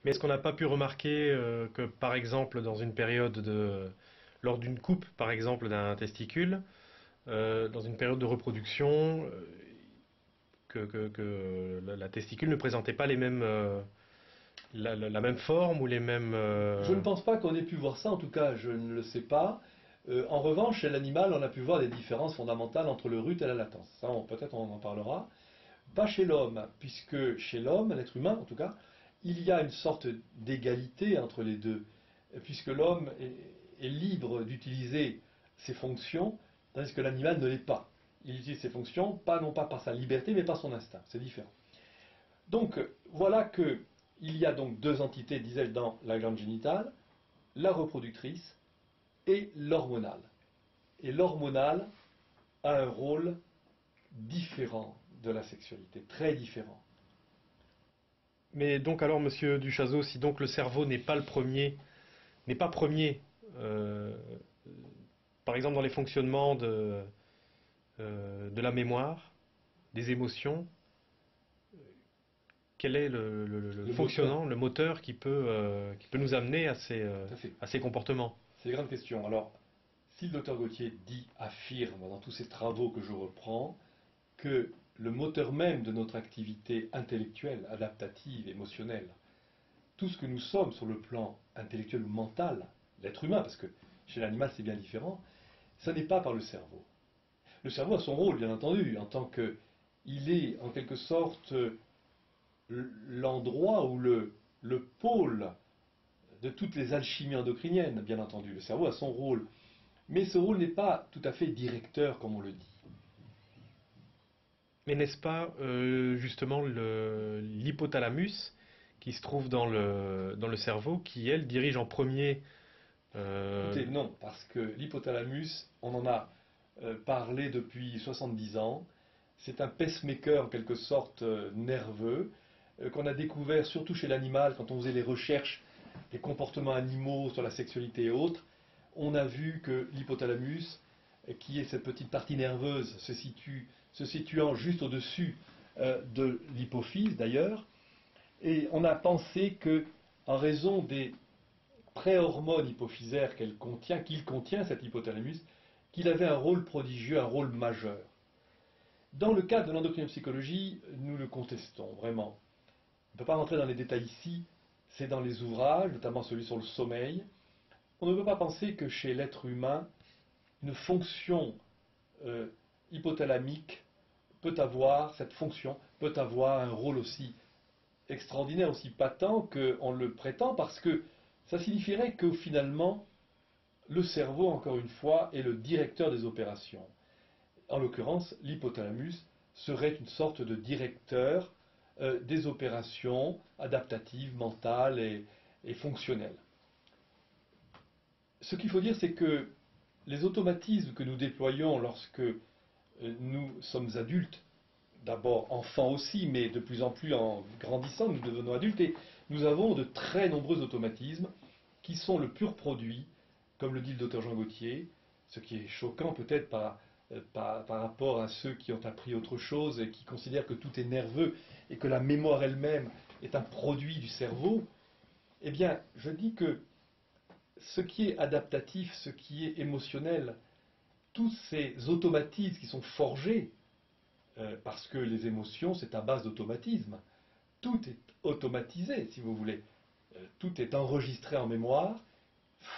Mais est-ce qu'on n'a pas pu remarquer que, par exemple, dans une période lors d'une coupe, par exemple, d'un testicule, dans une période de reproduction, que la testicule ne présentait pas les mêmes, la même forme ou les mêmes. Je ne pense pas qu'on ait pu voir ça, en tout cas je ne le sais pas. En revanche, chez l'animal, on a pu voir des différences fondamentales entre le rut et la latence. Ça, peut-être on en parlera. Pas chez l'homme, puisque chez l'homme, l'être humain en tout cas, il y a une sorte d'égalité entre les deux, puisque l'homme est libre d'utiliser ses fonctions, tandis que l'animal ne l'est pas. Il utilise ses fonctions, non pas par sa liberté, mais par son instinct. C'est différent. Donc, voilà que il y a donc deux entités, disais-je, dans la glande génitale, la reproductrice et l'hormonale. Et l'hormonale a un rôle différent de la sexualité, très différent. Mais donc alors, Monsieur Duchazot, si donc le cerveau n'est pas le premier, n'est pas premier, euh, par exemple dans les fonctionnements de la mémoire, des émotions, quel est le Le moteur, fonctionnant, le moteur qui peut nous amener tout à fait. à ces comportements? C'est une grande question. Alors, si le docteur Gauthier affirme dans tous ses travaux que je reprends, que le moteur même de notre activité intellectuelle, adaptative, émotionnelle, tout ce que nous sommes sur le plan intellectuel ou mental, l'être humain, parce que chez l'animal c'est bien différent, ça n'est pas par le cerveau. Le cerveau a son rôle, bien entendu, en tant que il est en quelque sorte l'endroit ou le pôle de toutes les alchimies endocriniennes, bien entendu. Le cerveau a son rôle. Mais ce rôle n'est pas tout à fait directeur, comme on le dit. Mais n'est-ce pas justement l'hypothalamus qui se trouve dans le cerveau, qui elle dirige en premier Écoutez, euh, non, parce que l'hypothalamus, on en a parlé depuis 70 ans. C'est un pacemaker en quelque sorte nerveux qu'on a découvert surtout chez l'animal quand on faisait les recherches des comportements animaux sur la sexualité et autres. On a vu que l'hypothalamus, qui est cette petite partie nerveuse se situant juste au-dessus de l'hypophyse d'ailleurs, et on a pensé que, en raison des préhormone hypophysaire qu'il contient, cet hypothalamus, qu'il avait un rôle prodigieux, un rôle majeur. Dans le cadre de l'endocrinopsychologie, nous le contestons vraiment. On ne peut pas rentrer dans les détails ici, c'est dans les ouvrages, notamment celui sur le sommeil. On ne peut pas penser que chez l'être humain, une fonction euh, hypothalamique cette fonction peut avoir un rôle aussi extraordinaire, aussi patent qu'on le prétend, parce que ça signifierait que finalement, le cerveau, encore une fois, est le directeur des opérations. En l'occurrence, l'hypothalamus serait une sorte de directeur des opérations adaptatives, mentales et fonctionnelles. Ce qu'il faut dire, c'est que les automatismes que nous déployons lorsque nous sommes adultes, d'abord enfants aussi, mais de plus en plus en grandissant, nous devenons adultes, et nous avons de très nombreux automatismes qui sont le pur produit, comme le dit le docteur Jean Gauthier, ce qui est choquant peut-être par rapport à ceux qui ont appris autre chose et qui considèrent que tout est nerveux et que la mémoire elle-même est un produit du cerveau. Eh bien, je dis que ce qui est adaptatif, ce qui est émotionnel, tous ces automatismes qui sont forgés, parce que les émotions, c'est à base d'automatisme. Tout est automatisé, si vous voulez. Tout est enregistré en mémoire,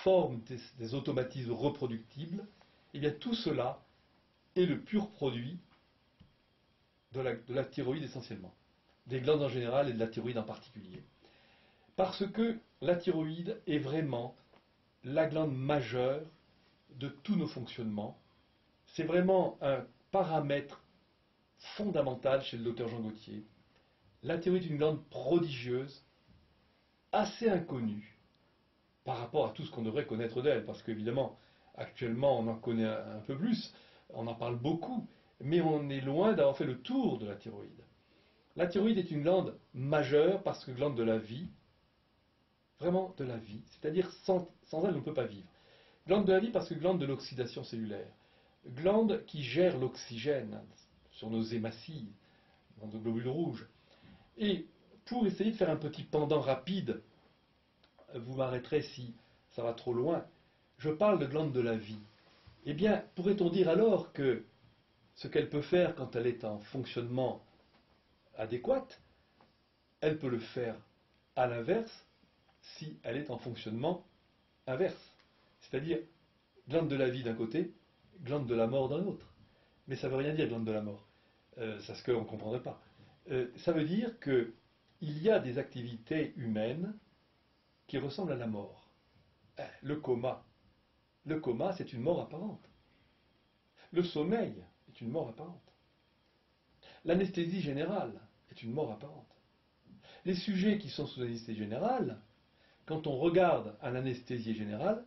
forme des automatismes reproductibles. Et bien tout cela est le pur produit de la thyroïde essentiellement, des glandes en général et de la thyroïde en particulier. Parce que la thyroïde est vraiment la glande majeure de tous nos fonctionnements. C'est vraiment un paramètre fondamental chez le docteur Jean Gauthier. La thyroïde est une glande prodigieuse, assez inconnue par rapport à tout ce qu'on devrait connaître d'elle, parce qu'évidemment, actuellement, on en connaît un peu plus, on en parle beaucoup, mais on est loin d'avoir fait le tour de la thyroïde. La thyroïde est une glande majeure parce que glande de la vie, vraiment de la vie, c'est-à-dire sans elle on ne peut pas vivre. Glande de la vie parce que glande de l'oxydation cellulaire, glande qui gère l'oxygène sur nos hématies, dans nos globules rouges. Et pour essayer de faire un petit pendant rapide vous m'arrêterez si ça va trop loin. Je parle de glande de la vie. Eh bien, pourrait-on dire alors que ce qu'elle peut faire quand elle est en fonctionnement adéquat, elle peut le faire à l'inverse si elle est en fonctionnement inverse. C'est-à-dire glande de la vie d'un côté, glande de la mort d'un autre. Mais ça ne veut rien dire glande de la mort. C'est ce qu'on ne comprendrait pas. Ça veut dire qu'il y a des activités humaines qui ressemblent à la mort. Le coma. Le coma, c'est une mort apparente. Le sommeil est une mort apparente. L'anesthésie générale est une mort apparente. Les sujets qui sont sous anesthésie générale, quand on regarde un anesthésié général,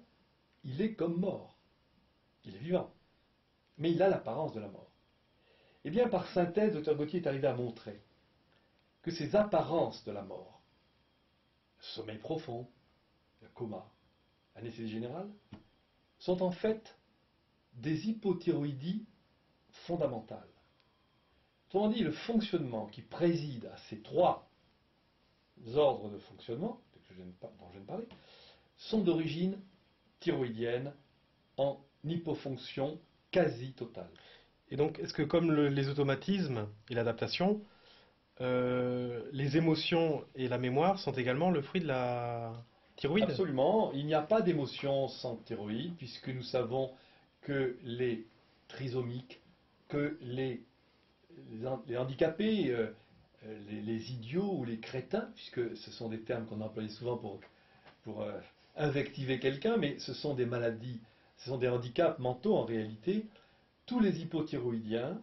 il est comme mort. Il est vivant. Mais il a l'apparence de la mort. Eh bien, par synthèse, le Dr Gautier est arrivé à montrer que ces apparences de la mort, sommeil profond, le coma, anesthésie générale, sont en fait des hypothyroïdies fondamentales. Autrement dit, le fonctionnement qui préside à ces trois ordres de fonctionnement, dont je viens de parler, sont d'origine thyroïdienne en hypofonction quasi totale. Et donc, est-ce que comme les automatismes et l'adaptation, les émotions et la mémoire sont également le fruit de la thyroïde? Absolument, il n'y a pas d'émotion sans thyroïde, puisque nous savons que les trisomiques, que les handicapés, les idiots ou les crétins, puisque ce sont des termes qu'on emploie souvent pour invectiver quelqu'un, mais ce sont des maladies, ce sont des handicaps mentaux en réalité. Tous les hypothyroïdiens,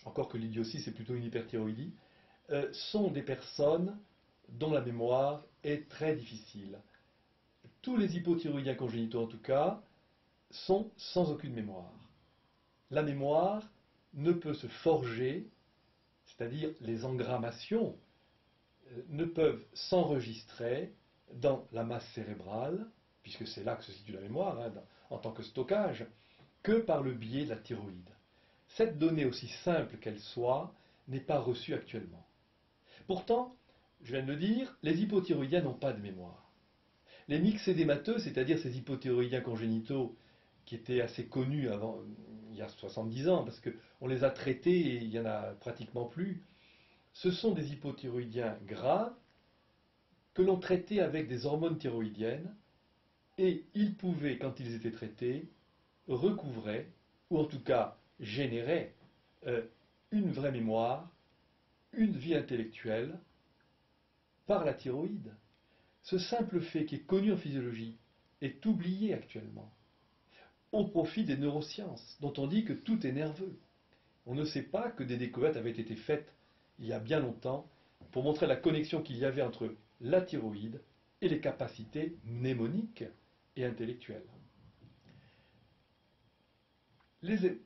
encore que l'idiotie c'est plutôt une hyperthyroïdie, sont des personnes dont la mémoire est très difficile. Tous les hypothyroïdiens congénitaux en tout cas sont sans aucune mémoire. La mémoire ne peut se forger, c'est-à-dire les engrammations ne peuvent s'enregistrer dans la masse cérébrale, puisque c'est là que se situe la mémoire, en tant que stockage, que par le biais de la thyroïde. Cette donnée, aussi simple qu'elle soit, n'est pas reçue actuellement. Pourtant, je viens de le dire, les hypothyroïdiens n'ont pas de mémoire. Les myxédémateux, c'est-à-dire ces hypothyroïdiens congénitaux qui étaient assez connus avant, il y a 70 ans, parce qu'on les a traités et il n'y en a pratiquement plus, ce sont des hypothyroïdiens gras que l'on traitait avec des hormones thyroïdiennes et ils pouvaient, quand ils étaient traités, recouvrer, ou en tout cas générer, une vraie mémoire, une vie intellectuelle par la thyroïde. Ce simple fait qui est connu en physiologie est oublié actuellement, au profit des neurosciences, dont on dit que tout est nerveux. On ne sait pas que des découvertes avaient été faites il y a bien longtemps pour montrer la connexion qu'il y avait entre la thyroïde et les capacités mnémoniques et intellectuelles.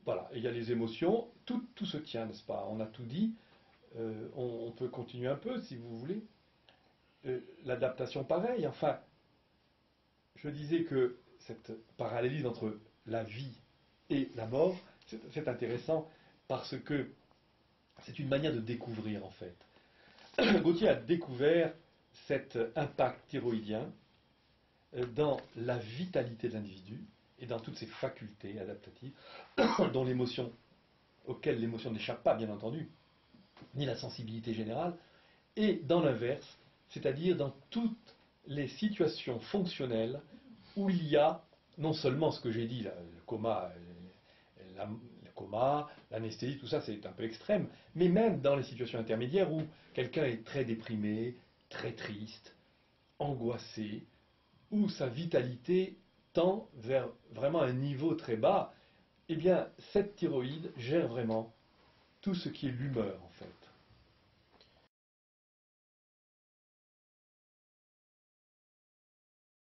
Voilà, il y a les émotions, tout se tient, n'est-ce pas? On a tout dit, on peut continuer un peu si vous voulez. L'adaptation pareil, enfin, je disais que cette parallélisme entre la vie et la mort, c'est intéressant parce que c'est une manière de découvrir en fait. Gautier a découvert cet impact thyroïdien dans la vitalité de l'individu et dans toutes ses facultés adaptatives, dont l'émotion, auxquelles l'émotion n'échappe pas bien entendu, ni la sensibilité générale, et dans l'inverse, c'est-à-dire dans toutes les situations fonctionnelles où il y a non seulement ce que j'ai dit, le coma, l'anesthésie, tout ça c'est un peu extrême, mais même dans les situations intermédiaires où quelqu'un est très déprimé, très triste, angoissé, où sa vitalité tend vers vraiment un niveau très bas, eh bien cette thyroïde gère vraiment tout ce qui est l'humeur en fait.